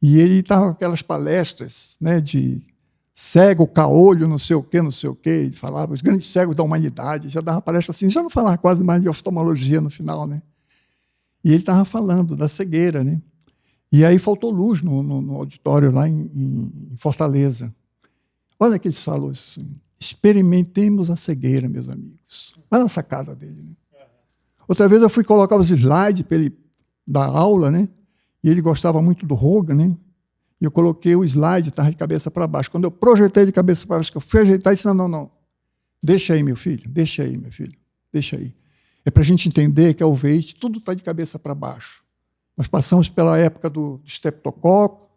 E ele estava com aquelas palestras, né, de cego, caolho, não sei o quê, ele falava, os grandes cegos da humanidade, já dava palestra assim, já não falava quase mais de oftalmologia no final, né? E ele estava falando da cegueira, né? E aí faltou luz no auditório lá em Fortaleza. Olha que ele falou assim, experimentemos a cegueira, meus amigos. Olha a sacada dele, né? Outra vez eu fui colocar os slides para ele dar aula, né? E ele gostava muito do Hogan, né? E eu coloquei o slide, estava de cabeça para baixo. Quando eu projetei de cabeça para baixo, que eu fui ajeitar, eu disse, não. Deixa aí, meu filho. Deixa aí. É para a gente entender que a uveíte, tudo está de cabeça para baixo. Nós passamos pela época do estreptococo,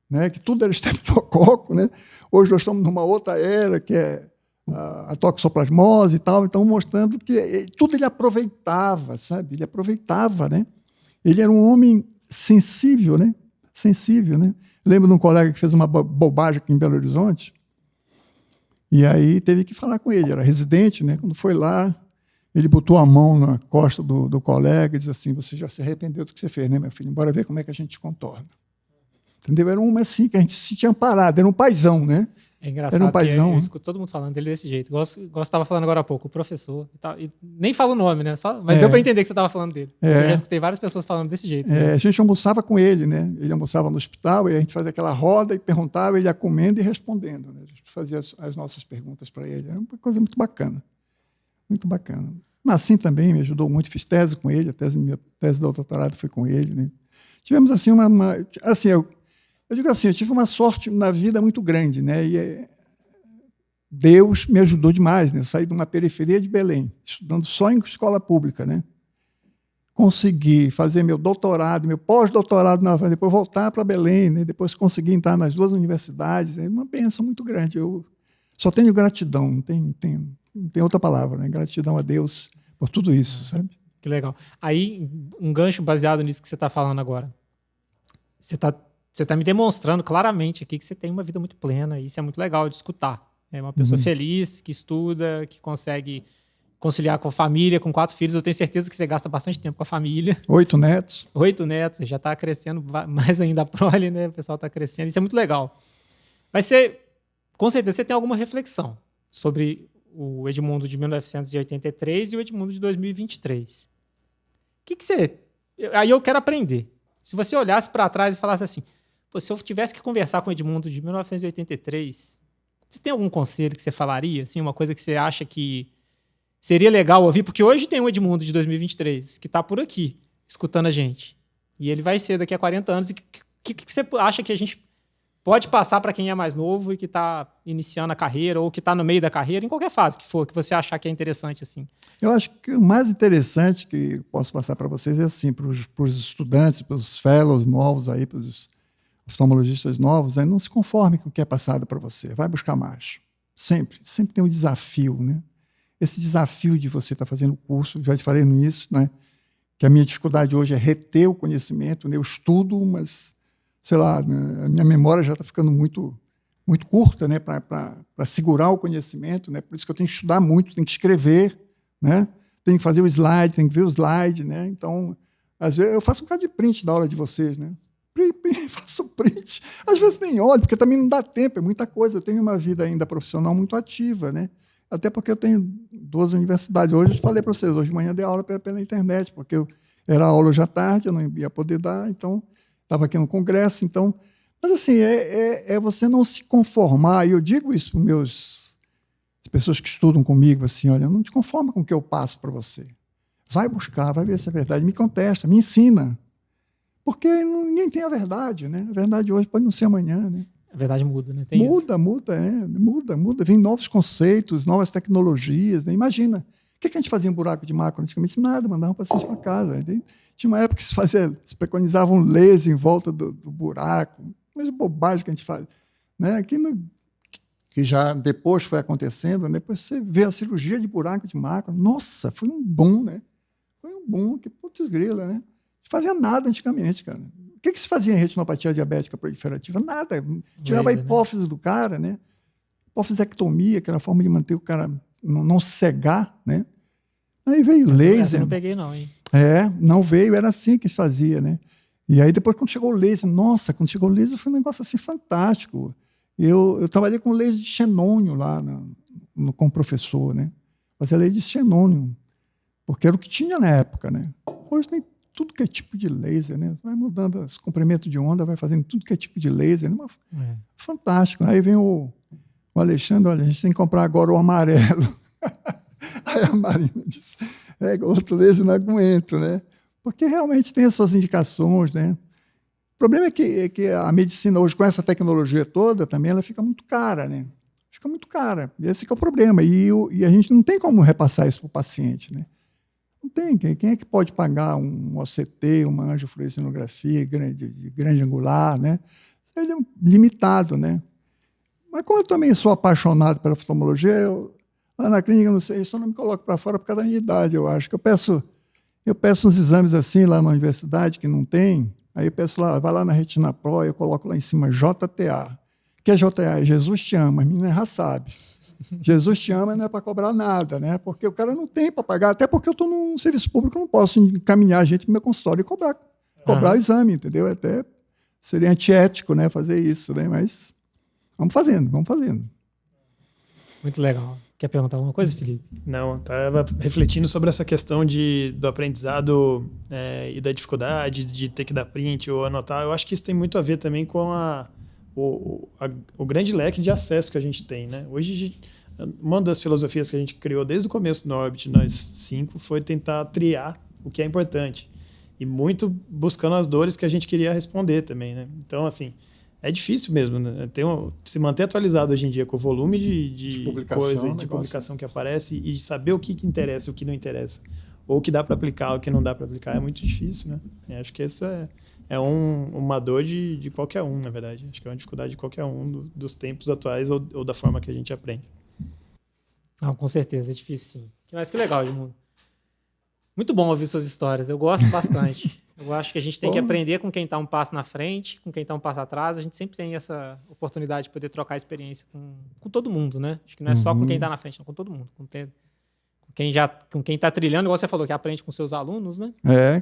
né? Que tudo era estreptococo, né? Hoje nós estamos numa outra era, que é a toxoplasmose e tal. Então, mostrando que tudo ele aproveitava, sabe? Ele aproveitava, né? Ele era um homem sensível, né? Lembro de um colega que fez uma bobagem aqui em Belo Horizonte, e aí teve que falar com ele, era residente, né? Quando foi lá, ele botou a mão na costa do colega e disse assim, você já se arrependeu do que você fez, né, meu filho? Bora ver como é que a gente contorna. Entendeu? Era um assim, que a gente se sentia amparado, era um paizão, né? É engraçado que eu escuto todo mundo falando dele desse jeito. Gosto estava falando agora há pouco, o professor. E nem fala o nome, né? Mas deu para entender que você estava falando dele. Eu já escutei várias pessoas falando desse jeito. A gente almoçava com ele, né? Ele almoçava no hospital e a gente fazia aquela roda e perguntava, ele ia comendo e respondendo, né? A gente fazia as nossas perguntas para ele. Era uma coisa muito bacana. Muito bacana. Nassim também me ajudou muito, fiz tese com ele, minha tese do doutorado foi com ele, né? Tivemos assim eu digo assim, eu tive uma sorte na vida muito grande, né? E Deus me ajudou demais, né? Eu saí de uma periferia de Belém, estudando só em escola pública, né? Consegui fazer meu doutorado, meu pós-doutorado, depois voltar para Belém, né? Depois consegui entrar nas 2 universidades, é uma bênção muito grande. Eu só tenho gratidão, não tem outra palavra, né? Gratidão a Deus por tudo isso, sabe? Que legal. Aí, um gancho baseado nisso que você está falando agora. Você está me demonstrando claramente aqui que você tem uma vida muito plena, e isso é muito legal de escutar. É uma pessoa feliz, que estuda, que consegue conciliar com a família, com 4 filhos. Eu tenho certeza que você gasta bastante tempo com a família. 8 netos. 8 netos, já está crescendo mais ainda a prole, né? O pessoal está crescendo. Isso é muito legal. Mas com certeza, você tem alguma reflexão sobre o Edmundo de 1983 e o Edmundo de 2023. O que você... Aí eu quero aprender. Se você olhasse para trás e falasse assim, se eu tivesse que conversar com o Edmundo de 1983, você tem algum conselho que você falaria? Assim, uma coisa que você acha que seria legal ouvir? Porque hoje tem um Edmundo de 2023 que está por aqui, escutando a gente. E ele vai ser daqui a 40 anos. E o que você acha que a gente pode passar para quem é mais novo e que está iniciando a carreira ou que está no meio da carreira, em qualquer fase que for, que você achar que é interessante assim? Eu acho que o mais interessante que posso passar para vocês é assim, para os estudantes, para os fellows novos aí, para os oftalmologistas novos, não se conforme com o que é passado para você, vai buscar mais. Sempre tem um desafio, né? Esse desafio de você estar fazendo o curso, já te falei no início, né? Que a minha dificuldade hoje é reter o conhecimento, né? Eu estudo, mas, sei lá, né? A minha memória já está ficando muito curta, né? Para segurar o conhecimento, né? Por isso que eu tenho que estudar muito, tenho que escrever, né? Tenho que fazer o slide, tenho que ver o slide, né? Então, às vezes, eu faço um bocado de print da aula de vocês, né? Faço print. Às vezes nem olho, porque também não dá tempo, é muita coisa. Eu tenho uma vida ainda profissional muito ativa, né? Até porque eu tenho 2 universidades. Hoje eu falei para vocês, hoje de manhã eu dei aula pela internet, porque era aula hoje à tarde, eu não ia poder dar, então estava aqui no congresso. Então, mas assim, é você não se conformar, e eu digo isso para as pessoas que estudam comigo, assim, olha, não te conforma com o que eu passo para você. Vai buscar, vai ver se é verdade, me contesta, me ensina. Porque ninguém tem a verdade, né? A verdade hoje pode não ser amanhã, né? A verdade muda, né? Muda. Vem novos conceitos, novas tecnologias, né? Imagina, o que a gente fazia em buraco de macro? Antigamente nada, mandava o paciente para casa. Tinha uma época que se preconizava um laser em volta do buraco, mas bobagem que a gente faz. Né? Que já depois foi acontecendo, né? Depois você vê a cirurgia de buraco de macro. Nossa, foi um boom, né? Foi um boom, que putz grila, né? Não fazia nada antigamente, cara. O que se fazia em retinopatia diabética proliferativa? Nada. Tirava a hipófise do cara, né? Hipofisectomia, que era a forma de manter o cara não cegar, né? Aí veio o laser. Essa eu não peguei não, hein? Não veio, era assim que se fazia, né? E aí depois quando chegou o laser, nossa, quando chegou o laser foi um negócio assim fantástico. Eu trabalhei com laser de xenônio lá com o professor, né? Fazia laser de xenônio, porque era o que tinha na época, né? Hoje tem tudo que é tipo de laser, né? Vai mudando os comprimentos de onda, vai fazendo tudo que é tipo de laser, né? Fantástico. Aí vem o Alexandre, olha, a gente tem que comprar agora o amarelo. Aí a Marina disse, outro laser não aguento, né? Porque realmente tem as suas indicações, né? O problema é que a medicina hoje, com essa tecnologia toda, também ela fica muito cara, né? Fica muito cara. Esse que é o problema. E a gente não tem como repassar isso para o paciente, né? Não tem. Quem é que pode pagar um OCT, uma angiofluorescinografia de grande angular, né? Ele é limitado, né? Mas como eu também sou apaixonado pela oftalmologia, lá na clínica, não sei, isso eu não me coloco para fora por causa da minha idade, eu acho. Que eu peço uns exames assim lá na universidade que não tem, aí eu peço lá, vai lá na Retina Pro, eu coloco lá em cima JTA. O que é JTA? Jesus te ama, a menina já sabe. Jesus te ama não é para cobrar nada, né? Porque o cara não tem para pagar, até porque eu estou num serviço público, eu não posso encaminhar a gente para o meu consultório e cobrar o exame, entendeu? Até seria antiético, né, fazer isso, né? Mas vamos fazendo. Muito legal. Quer perguntar alguma coisa, Felipe? Não, estava refletindo sobre essa questão do aprendizado e da dificuldade de ter que dar print ou anotar. Eu acho que isso tem muito a ver também com o grande leque de acesso que a gente tem, né? Hoje, uma das filosofias que a gente criou desde o começo no Orbit, nós 5, foi tentar triar o que é importante. E muito buscando as dores que a gente queria responder também, né? Então, assim, é difícil mesmo, né? Se manter atualizado hoje em dia com o volume de publicação que aparece e saber o que interessa e o que não interessa. Ou o que dá para aplicar, o que não dá para aplicar, é muito difícil, né? Eu acho que isso é uma dor de qualquer um, na verdade. Acho que é uma dificuldade de qualquer um dos tempos atuais ou da forma que a gente aprende. Não, com certeza, é difícil sim. Mas que legal, Edmundo. Muito bom ouvir suas histórias, eu gosto bastante. Eu acho que a gente tem que aprender com quem está um passo na frente, com quem está um passo atrás. A gente sempre tem essa oportunidade de poder trocar experiência com todo mundo, né? Acho que não é só com quem está na frente, não, com todo mundo. Com quem está trilhando, igual você falou, que aprende com seus alunos, né?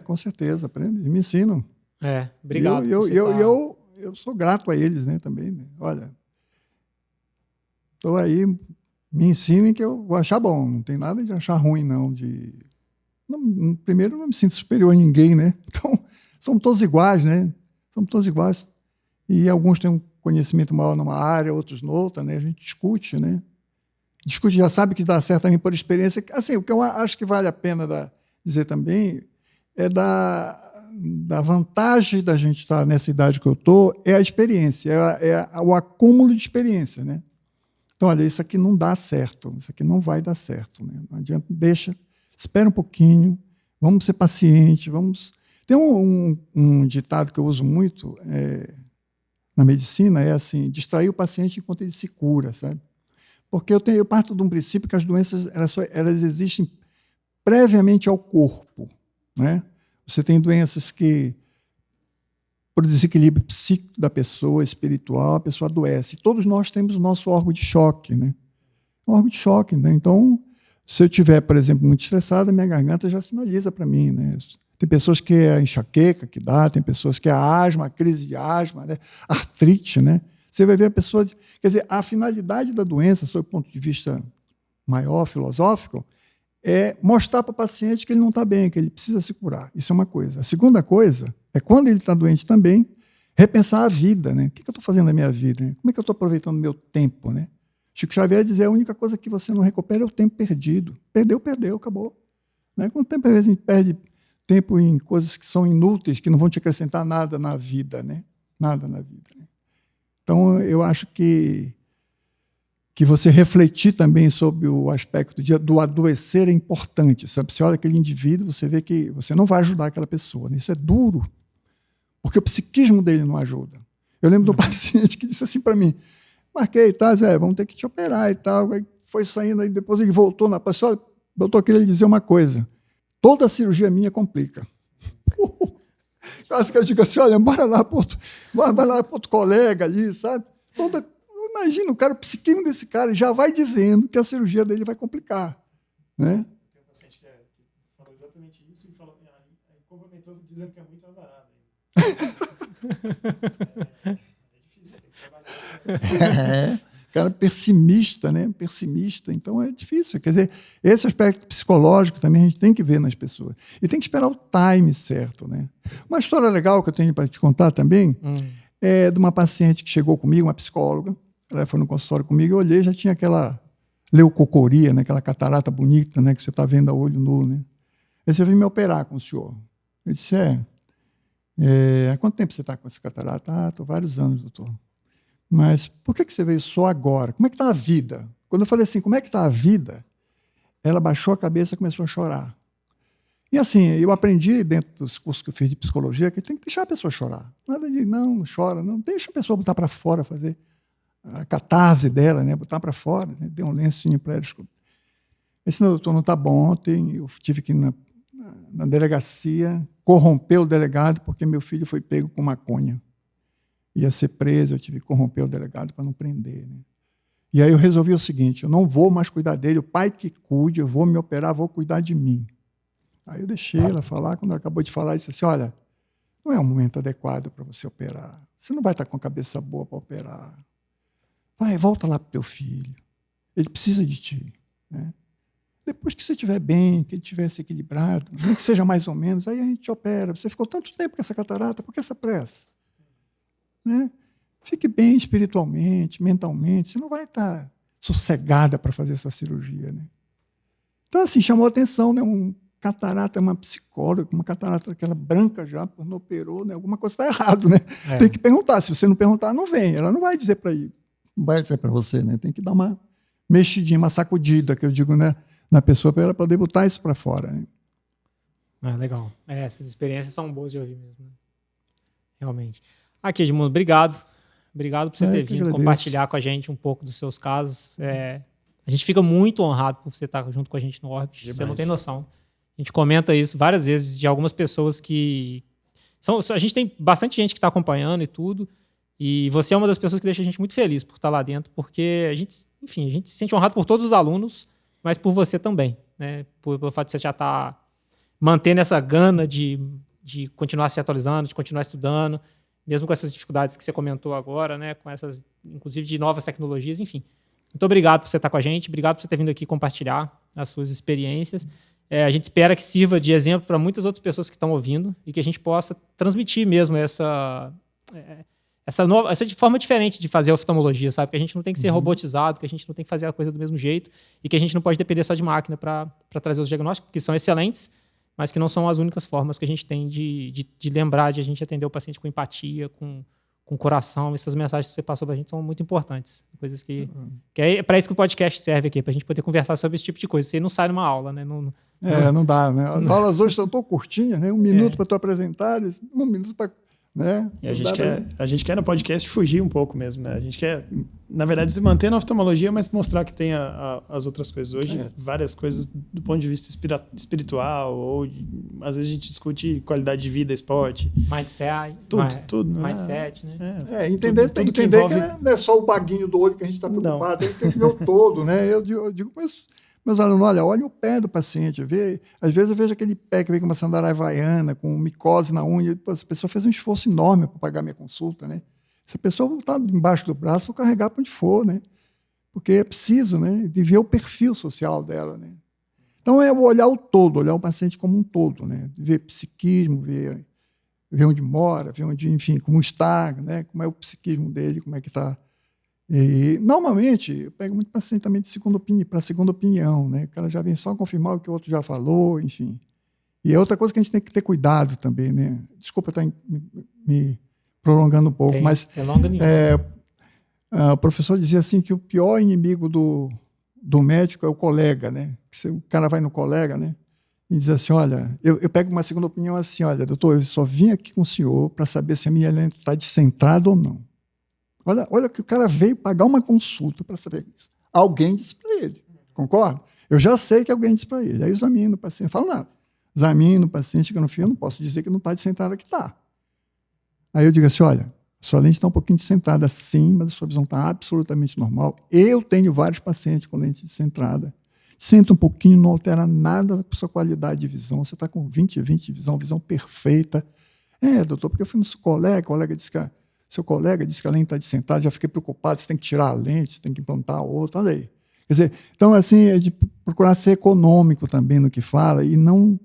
Com certeza, aprende, me ensinam. Obrigado. Eu sou grato a eles, né, também. Né? Olha, estou aí, me ensinem que eu vou achar bom. Não tem nada de achar ruim, não. Primeiro, eu não me sinto superior a ninguém, né? Então, somos todos iguais, né? Somos todos iguais. E alguns têm um conhecimento maior numa área, outros noutra, né? A gente discute, né? Discute, já sabe que dá certo também por experiência. Assim, o que eu acho que vale a pena dizer também é da vantagem da gente estar nessa idade que eu estou é a experiência, o acúmulo de experiência, né? Então, olha, isso aqui não dá certo, isso aqui não vai dar certo, né? Não adianta, espera um pouquinho, vamos ser pacientes, Tem um ditado que eu uso muito na medicina, é assim, distrair o paciente enquanto ele se cura, sabe? Porque eu parto de um princípio que as doenças elas existem previamente ao corpo, né? Você tem doenças que, por desequilíbrio psíquico da pessoa, espiritual, a pessoa adoece. Todos nós temos o nosso órgão de choque, né? Um órgão de choque, né? Então, se eu estiver, por exemplo, muito estressado, a minha garganta já sinaliza para mim, né? Tem pessoas que é a enxaqueca que dá, tem pessoas que é a asma, a crise de asma, né? Artrite, né? Você vai ver a pessoa... Quer dizer, a finalidade da doença, sob o ponto de vista maior, filosófico, é mostrar para o paciente que ele não está bem, que ele precisa se curar. Isso é uma coisa. A segunda coisa é, quando ele está doente também, repensar a vida, né? O que eu estou fazendo na minha vida? Né? Como é que eu estou aproveitando o meu tempo, né? Chico Xavier dizia, a única coisa que você não recupera é o tempo perdido. Perdeu, acabou. Né? Quanto tempo a gente perde tempo em coisas que são inúteis, que não vão te acrescentar nada na vida, né? Nada na vida. Né? Então, eu acho que você refletir também sobre o aspecto do adoecer é importante. Sabe? Você olha aquele indivíduo, você vê que você não vai ajudar aquela pessoa. Né? Isso é duro, porque o psiquismo dele não ajuda. Eu lembro do paciente que disse assim para mim, marquei, tá, Zé, vamos ter que te operar e tal. Aí foi saindo, aí depois ele voltou na pessoa, doutor, eu queria lhe dizer uma coisa, toda cirurgia minha complica. Quase que eu digo assim, olha, vai lá para outro colega ali, sabe? Imagina, o cara, o psiquismo desse cara já vai dizendo que a cirurgia dele vai complicar. Né? Tem um paciente que falou exatamente isso e complementou dizendo que é muito azarado. É difícil, tem que trabalhar. Cara pessimista, né? Pessimista, então é difícil. Quer dizer, esse aspecto psicológico também a gente tem que ver nas pessoas. E tem que esperar o time certo, né? Uma história legal que eu tenho para te contar também é de uma paciente que chegou comigo, uma psicóloga. Ela foi no consultório comigo, eu olhei, já tinha aquela leucocoria, né? Aquela catarata bonita, né? Que você está vendo a olho nu, né? Aí você veio me operar com o senhor. Eu disse, há quanto tempo você está com essa catarata? Estou vários anos, doutor. Mas por que você veio só agora? Como é que está a vida? Quando eu falei assim, como é que está a vida? Ela baixou a cabeça e começou a chorar. E assim, eu aprendi dentro dos cursos que eu fiz de psicologia que tem que deixar a pessoa chorar. Nada de, não chora, não. Deixa a pessoa botar para fora, fazer a catarse dela, né? Botar para fora, né? Dê um lencinho para ela. Esse doutor não está bom. Ontem eu tive que ir na delegacia, corromper o delegado porque meu filho foi pego com maconha. Ia ser preso, eu tive que corromper o delegado para não prender. Né? E aí eu resolvi o seguinte, eu não vou mais cuidar dele, o pai que cuide, eu vou me operar, vou cuidar de mim. Aí eu deixei ela falar, quando ela acabou de falar, disse assim, olha, não é um momento adequado para você operar, você não vai estar com a cabeça boa para operar. Vai, volta lá para o teu filho, ele precisa de ti. Né? Depois que você estiver bem, que ele estiver se equilibrado, nem que seja mais ou menos, aí a gente opera. Você ficou tanto tempo com essa catarata, por que essa pressa? Né? Fique bem espiritualmente, mentalmente, você não vai estar sossegada para fazer essa cirurgia. Né? Então, assim, chamou a atenção, né? Catarata, uma psicóloga, uma catarata aquela branca já, não operou, né? Alguma coisa está errado, né? Tem que perguntar, se você não perguntar, não vem, ela não vai dizer para ir, não vai dizer para você, né? Tem que dar uma mexidinha, uma sacudida, que eu digo, né? Na pessoa, para ela poder botar isso para fora. Né? Legal. Essas experiências são boas de ouvir mesmo. Né? Realmente. Aqui, Edmundo, obrigado. Obrigado por você ter vindo compartilhar com a gente um pouco dos seus casos. A gente fica muito honrado por você estar junto com a gente no Orbit. Demais. Você não tem noção. A gente comenta isso várias vezes de algumas pessoas que... A gente tem bastante gente que está acompanhando e tudo. E você é uma das pessoas que deixa a gente muito feliz por estar lá dentro, porque a gente se sente honrado por todos os alunos, mas por você também. Né? Pelo fato de você já estar mantendo essa gana de continuar se atualizando, de continuar estudando, mesmo com essas dificuldades que você comentou agora, né? Com essas, inclusive, de novas tecnologias, enfim. Muito obrigado por você estar com a gente, obrigado por você ter vindo aqui compartilhar as suas experiências. A gente espera que sirva de exemplo para muitas outras pessoas que estão ouvindo e que a gente possa transmitir mesmo essa forma diferente de fazer a oftalmologia, sabe? Que a gente não tem que ser robotizado, que a gente não tem que fazer a coisa do mesmo jeito e que a gente não pode depender só de máquina para trazer os diagnósticos, que são excelentes, mas que não são as únicas formas que a gente tem de lembrar, de a gente atender o paciente com empatia, com coração. Essas mensagens que você passou pra gente são muito importantes. Coisas que é para isso que o podcast serve aqui, pra gente poder conversar sobre esse tipo de coisa. Você não sai numa aula, né? Não dá, né? As aulas hoje são tão curtinhas, né? 1 minuto para tu apresentar, 1 minuto para... Né? E a gente quer no podcast fugir um pouco mesmo, né? A gente quer, na verdade, se manter na oftalmologia, mas mostrar que tem as outras coisas. Hoje, várias coisas do ponto de vista espiritual, ou às vezes a gente discute qualidade de vida, esporte. Mindset. Tudo. Mindset, né? Entender tudo que envolve... não é só o baguinho do olho que a gente está preocupado, tem que ver o todo, né? Eu digo, meus alunos, olha o pé do paciente, às vezes eu vejo aquele pé que vem com uma sandália havaiana, com micose na unha, essa pessoa fez um esforço enorme para pagar minha consulta, né? Se a pessoa está embaixo do braço, vou carregar para onde for, né? Porque é preciso, né, de ver o perfil social dela, né? Então é olhar o todo, olhar o paciente como um todo, né? Ver psiquismo, ver onde mora, ver onde, enfim, como está, né? Como é o psiquismo dele, como é que está. E, normalmente, eu pego muito paciente também para segunda opinião, né? O cara já vem só confirmar o que o outro já falou, enfim. E é outra coisa que a gente tem que ter cuidado também, né? Desculpa estar me prolongando um pouco, mas o professor dizia assim que o pior inimigo do médico é o colega, né? Que o cara vai no colega, né? E diz assim, olha, eu pego uma segunda opinião assim, olha, doutor, eu só vim aqui com o senhor para saber se a minha lente está descentrada ou não. Olha que o cara veio pagar uma consulta para saber isso. Alguém disse para ele, concorda? Eu já sei que alguém disse para ele. Aí eu examino o paciente, não falo nada. Examino o paciente, que no fim eu não posso dizer que não está descentrada, que está. Aí eu digo assim, olha, sua lente está um pouquinho descentrada sim, mas a sua visão está absolutamente normal. Eu tenho vários pacientes com lente descentrada. Senta um pouquinho, não altera nada com sua qualidade de visão. Você está com 20/20 de visão perfeita. Doutor, porque eu fui no seu colega, o colega disse que seu colega disse que a lente está descentrada, já fiquei preocupado, você tem que tirar a lente, você tem que implantar outra, olha aí. Quer dizer, então, assim, é de procurar ser econômico também no que fala e não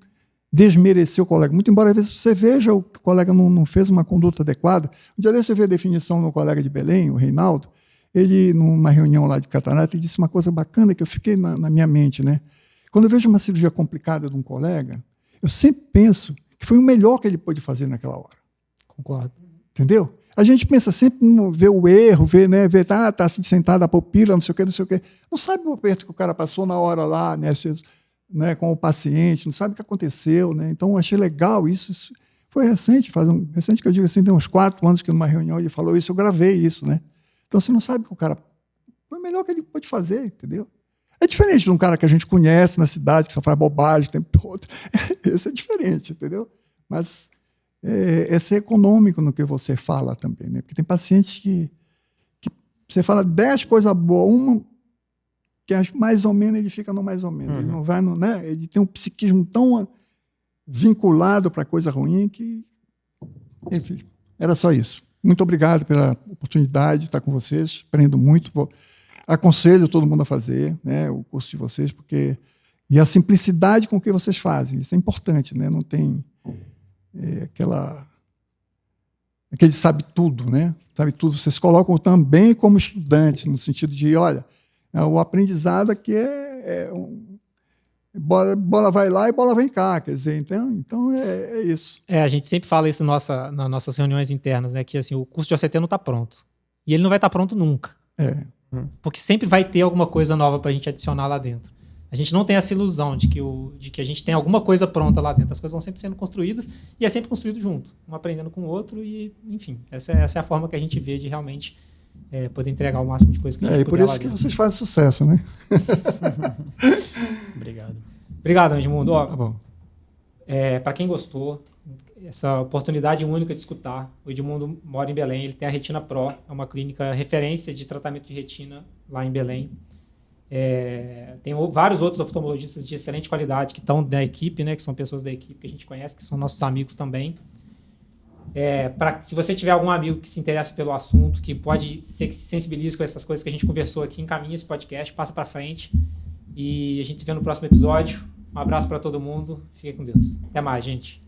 desmerecer o colega. Muito embora, às vezes, você veja o que o colega não fez uma conduta adequada. Um dia você vê a definição do colega de Belém, o Reinaldo, ele, numa reunião lá de catarata, ele disse uma coisa bacana que eu fiquei na minha mente, né? Quando eu vejo uma cirurgia complicada de um colega, eu sempre penso que foi o melhor que ele pôde fazer naquela hora. Concordo. Entendeu? A gente pensa sempre em ver o erro, ver está se sentada a pupila, não sei o quê. Não sabe o aperto que o cara passou na hora lá, né, com o paciente, não sabe o que aconteceu, né? Então, eu achei legal isso. Foi recente, recente que eu digo assim, tem uns 4 anos que numa reunião ele falou isso, eu gravei isso, né? Então, você não sabe que o cara foi o melhor que ele pôde fazer, entendeu? É diferente de um cara que a gente conhece na cidade, que só faz bobagem o tempo todo. Esse é diferente, entendeu? Mas... é ser econômico no que você fala também, né? Porque tem pacientes que você fala 10 coisas boas, uma que mais ou menos ele fica no mais ou menos. Ele não vai no, né? Ele tem um psiquismo tão vinculado para coisa ruim que, enfim, era só isso. Muito obrigado pela oportunidade de estar com vocês. Aprendo muito. Aconselho todo mundo a fazer, né, o curso de vocês, e a simplicidade com que vocês fazem. Isso é importante, né? Não tem aquele sabe tudo, né? Sabe tudo. Vocês colocam também como estudantes, no sentido de, olha, o aprendizado aqui bola vai lá e bola vem cá, quer dizer, então é isso. A gente sempre fala isso nas nossas reuniões internas, né? Que assim, o curso de OCT não está pronto. E ele não vai estar pronto nunca. Porque sempre vai ter alguma coisa nova para a gente adicionar lá dentro. A gente não tem essa ilusão de que a gente tem alguma coisa pronta lá dentro. As coisas vão sempre sendo construídas e é sempre construído junto, um aprendendo com o outro e, enfim, essa é a forma que a gente vê de realmente poder entregar o máximo de coisa que a gente puder lá dentro. E por isso que vocês fazem sucesso, né? Obrigado, Edmundo. Tá bom. Para quem gostou, essa oportunidade única de escutar, o Edmundo mora em Belém, ele tem a Retina Pro, é uma clínica referência de tratamento de retina lá em Belém. Tem vários outros oftalmologistas de excelente qualidade que estão da equipe, né, que são pessoas da equipe que a gente conhece, que são nossos amigos também. Se você tiver algum amigo que se interessa pelo assunto, que pode ser que se sensibilize com essas coisas que a gente conversou aqui, encaminha esse podcast, passa para frente e a gente se vê no próximo episódio. Um abraço para todo mundo, fique com Deus. Até mais, gente.